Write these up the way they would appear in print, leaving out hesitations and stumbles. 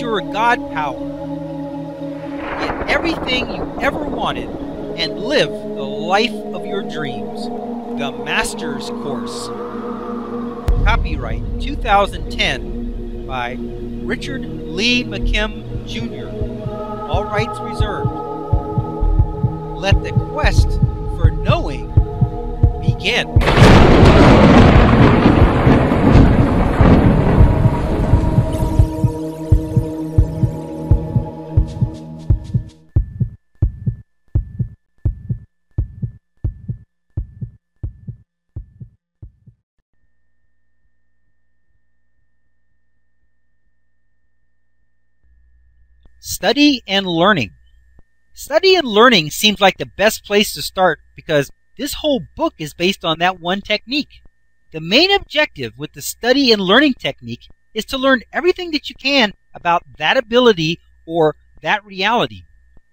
ensure God power. Get everything you ever wanted and live the life of your dreams. The Master's Course. Copyright 2010 by Richard Lee McKim Jr. All rights reserved. Let the quest for knowing begin. Study and learning. Study and learning seems like the best place to start because this whole book is based on that one technique. The main objective with the study and learning technique is to learn everything that you can about that ability or that reality.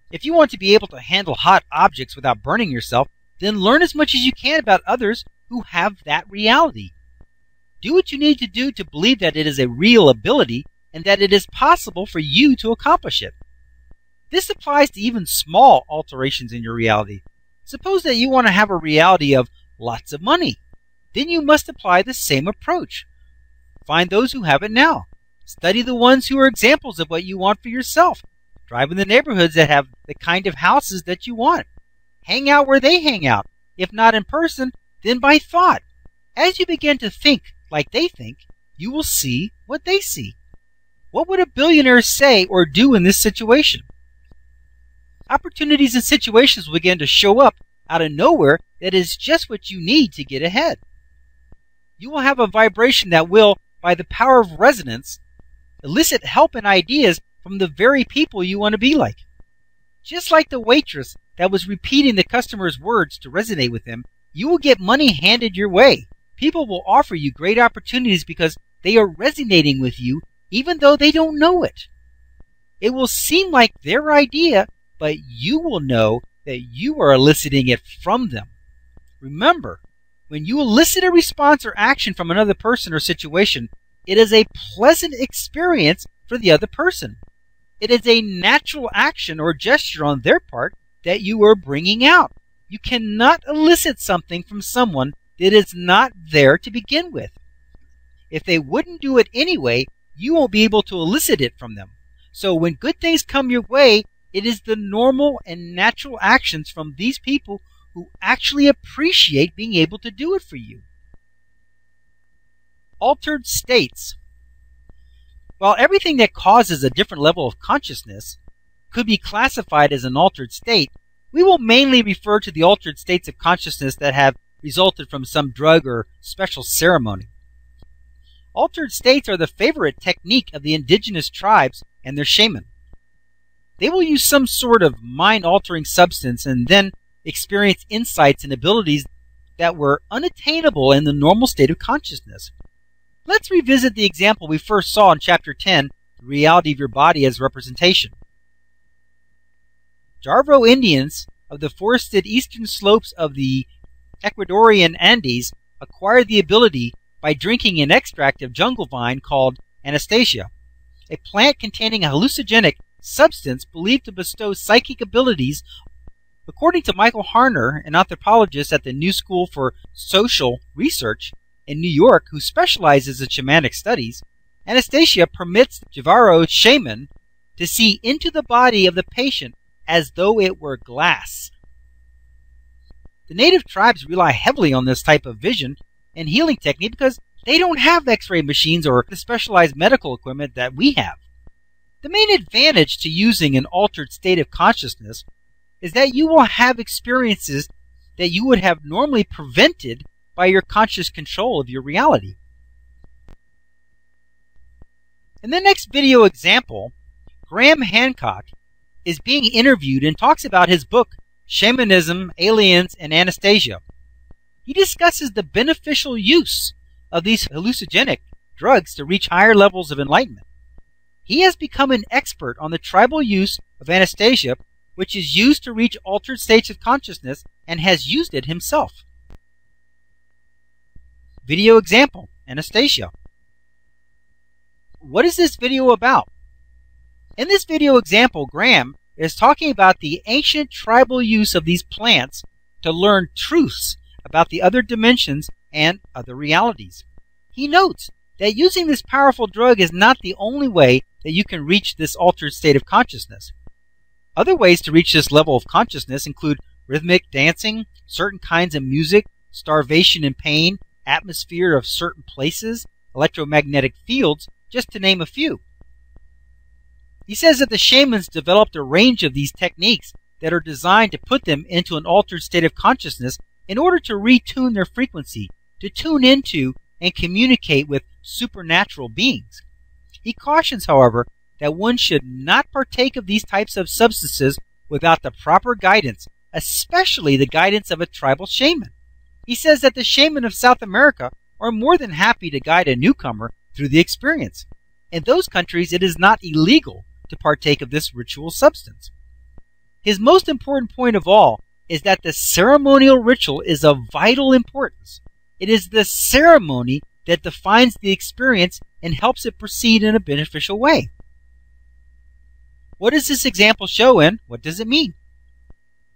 If you want to be able to handle hot objects without burning yourself, then learn as much as you can about others who have that reality. Do what you need to do to believe that it is a real ability and that it is possible for you to accomplish it. This applies to even small alterations in your reality. Suppose that you want to have a reality of lots of money. Then you must apply the same approach. Find those who have it now. Study the ones who are examples of what you want for yourself. Drive in the neighborhoods that have the kind of houses that you want. Hang out where they hang out. If not in person, then by thought. As you begin to think like they think, you will see what they see. What would a billionaire say or do in this situation? Opportunities and situations will begin to show up out of nowhere that is just what you need to get ahead. You will have a vibration that will, by the power of resonance, elicit help and ideas from the very people you want to be like. Just like the waitress that was repeating the customer's words to resonate with them, you will get money handed your way. People will offer you great opportunities because they are resonating with you even though they don't know it. It will seem like their idea, but you will know that you are eliciting it from them. Remember, when you elicit a response or action from another person or situation, it is a pleasant experience for the other person. It is a natural action or gesture on their part that you are bringing out. You cannot elicit something from someone that is not there to begin with. If they wouldn't do it anyway, you won't be able to elicit it from them. So when good things come your way, it is the normal and natural actions from these people who actually appreciate being able to do it for you. Altered states. While everything that causes a different level of consciousness could be classified as an altered state, we will mainly refer to the altered states of consciousness that have resulted from some drug or special ceremony. Altered states are the favorite technique of the indigenous tribes and their shaman. They will use some sort of mind-altering substance and then experience insights and abilities that were unattainable in the normal state of consciousness. Let's revisit the example we first saw in Chapter 10, The Reality of Your Body as Representation. Jarvo Indians of the forested eastern slopes of the Ecuadorian Andes acquired the ability by drinking an extract of jungle vine called Anastasia, a plant containing a hallucinogenic substance believed to bestow psychic abilities. According to Michael Harner, an anthropologist at the New School for Social Research in New York who specializes in shamanic studies, Anastasia permits the Javaro shaman to see into the body of the patient as though it were glass. The native tribes rely heavily on this type of vision and healing technique because they don't have X-ray machines or the specialized medical equipment that we have. The main advantage to using an altered state of consciousness is that you will have experiences that you would have normally prevented by your conscious control of your reality. In the next video example, Graham Hancock is being interviewed and talks about his book, Shamanism, Aliens, and Anastasia. He discusses the beneficial use of these hallucinogenic drugs to reach higher levels of enlightenment. He has become an expert on the tribal use of Anastasia, which is used to reach altered states of consciousness, and has used it himself. Video example, Anastasia. What is this video about? In this video example, Graham is talking about the ancient tribal use of these plants to learn truths about the other dimensions and other realities. He notes that using this powerful drug is not the only way that you can reach this altered state of consciousness. Other ways to reach this level of consciousness include rhythmic dancing, certain kinds of music, starvation and pain, atmosphere of certain places, electromagnetic fields, just to name a few. He says that the shamans developed a range of these techniques that are designed to put them into an altered state of consciousness in order to retune their frequency, to tune into and communicate with supernatural beings. He cautions, however, that one should not partake of these types of substances without the proper guidance, especially the guidance of a tribal shaman. He says that the shaman of South America are more than happy to guide a newcomer through the experience. In those countries, it is not illegal to partake of this ritual substance. His most important point of all is that the ceremonial ritual is of vital importance. It is the ceremony that defines the experience and helps it proceed in a beneficial way. What does this example show and what does it mean?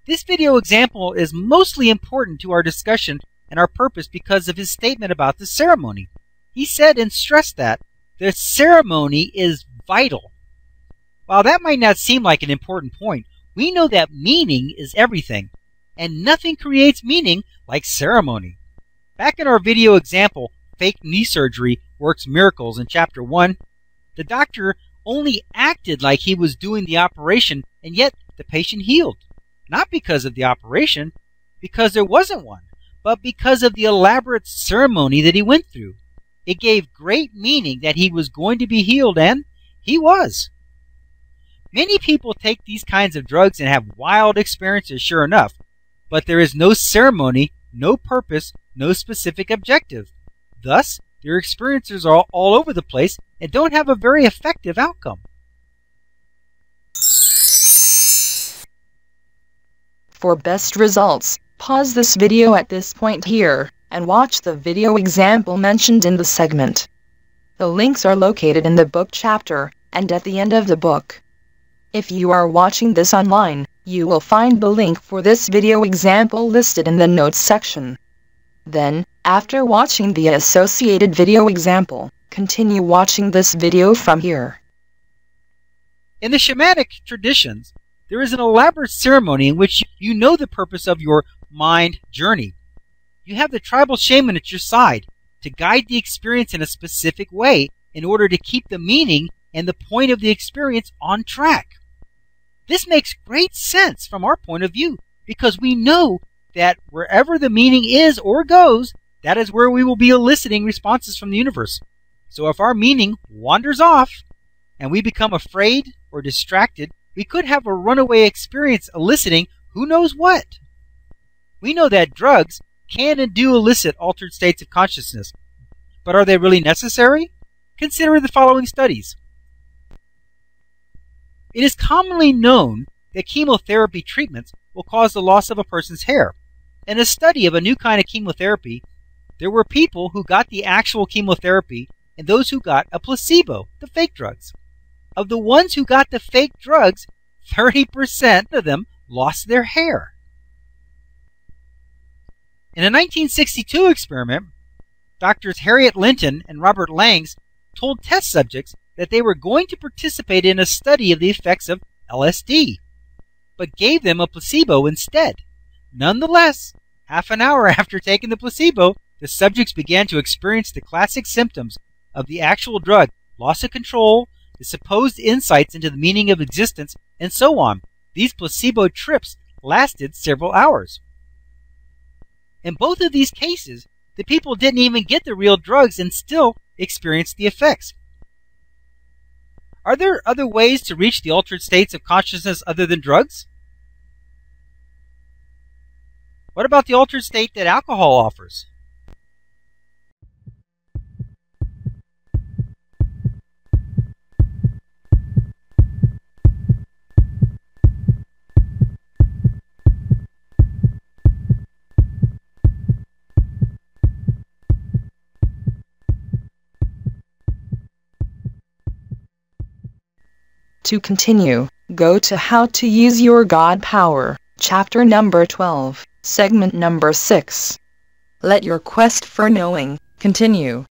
This video example is mostly important to our discussion and our purpose because of his statement about the ceremony. He said and stressed that the ceremony is vital. While that might not seem like an important point, we know that meaning is everything, and nothing creates meaning like ceremony. Back in our video example, Fake Knee Surgery Works Miracles in Chapter 1, the doctor only acted like he was doing the operation, and yet the patient healed. Not because of the operation, because there wasn't one, but because of the elaborate ceremony that he went through. It gave great meaning that he was going to be healed, and he was. Many people take these kinds of drugs and have wild experiences, sure enough, but there is no ceremony, no purpose, no specific objective. Thus, their experiences are all over the place and don't have a very effective outcome. For best results, pause this video at this point here, and watch the video example mentioned in the segment. The links are located in the book chapter, and at the end of the book. If you are watching this online, you will find the link for this video example listed in the notes section. Then, after watching the associated video example, continue watching this video from here. In the shamanic traditions, there is an elaborate ceremony in which you know the purpose of your mind journey. You have the tribal shaman at your side to guide the experience in a specific way in order to keep the meaning and the point of the experience on track. This makes great sense from our point of view because we know that wherever the meaning is or goes, that is where we will be eliciting responses from the universe. So if our meaning wanders off and we become afraid or distracted, we could have a runaway experience eliciting who knows what. We know that drugs can and do elicit altered states of consciousness, but are they really necessary? Consider the following studies. It is commonly known that chemotherapy treatments will cause the loss of a person's hair. In a study of a new kind of chemotherapy, there were people who got the actual chemotherapy and those who got a placebo, the fake drugs. Of the ones who got the fake drugs, 30% of them lost their hair. In a 1962 experiment, Drs. Harriet Linton and Robert Langs told test subjects that they were going to participate in a study of the effects of LSD, but gave them a placebo instead. Nonetheless, half an hour after taking the placebo, the subjects began to experience the classic symptoms of the actual drug, loss of control, the supposed insights into the meaning of existence, and so on. These placebo trips lasted several hours. In both of these cases, the people didn't even get the real drugs and still experienced the effects. Are there other ways to reach the altered states of consciousness other than drugs? What about the altered state that alcohol offers? To continue, go to How to Use Your God Power, chapter number 12, segment number 6. Let your quest for knowing continue.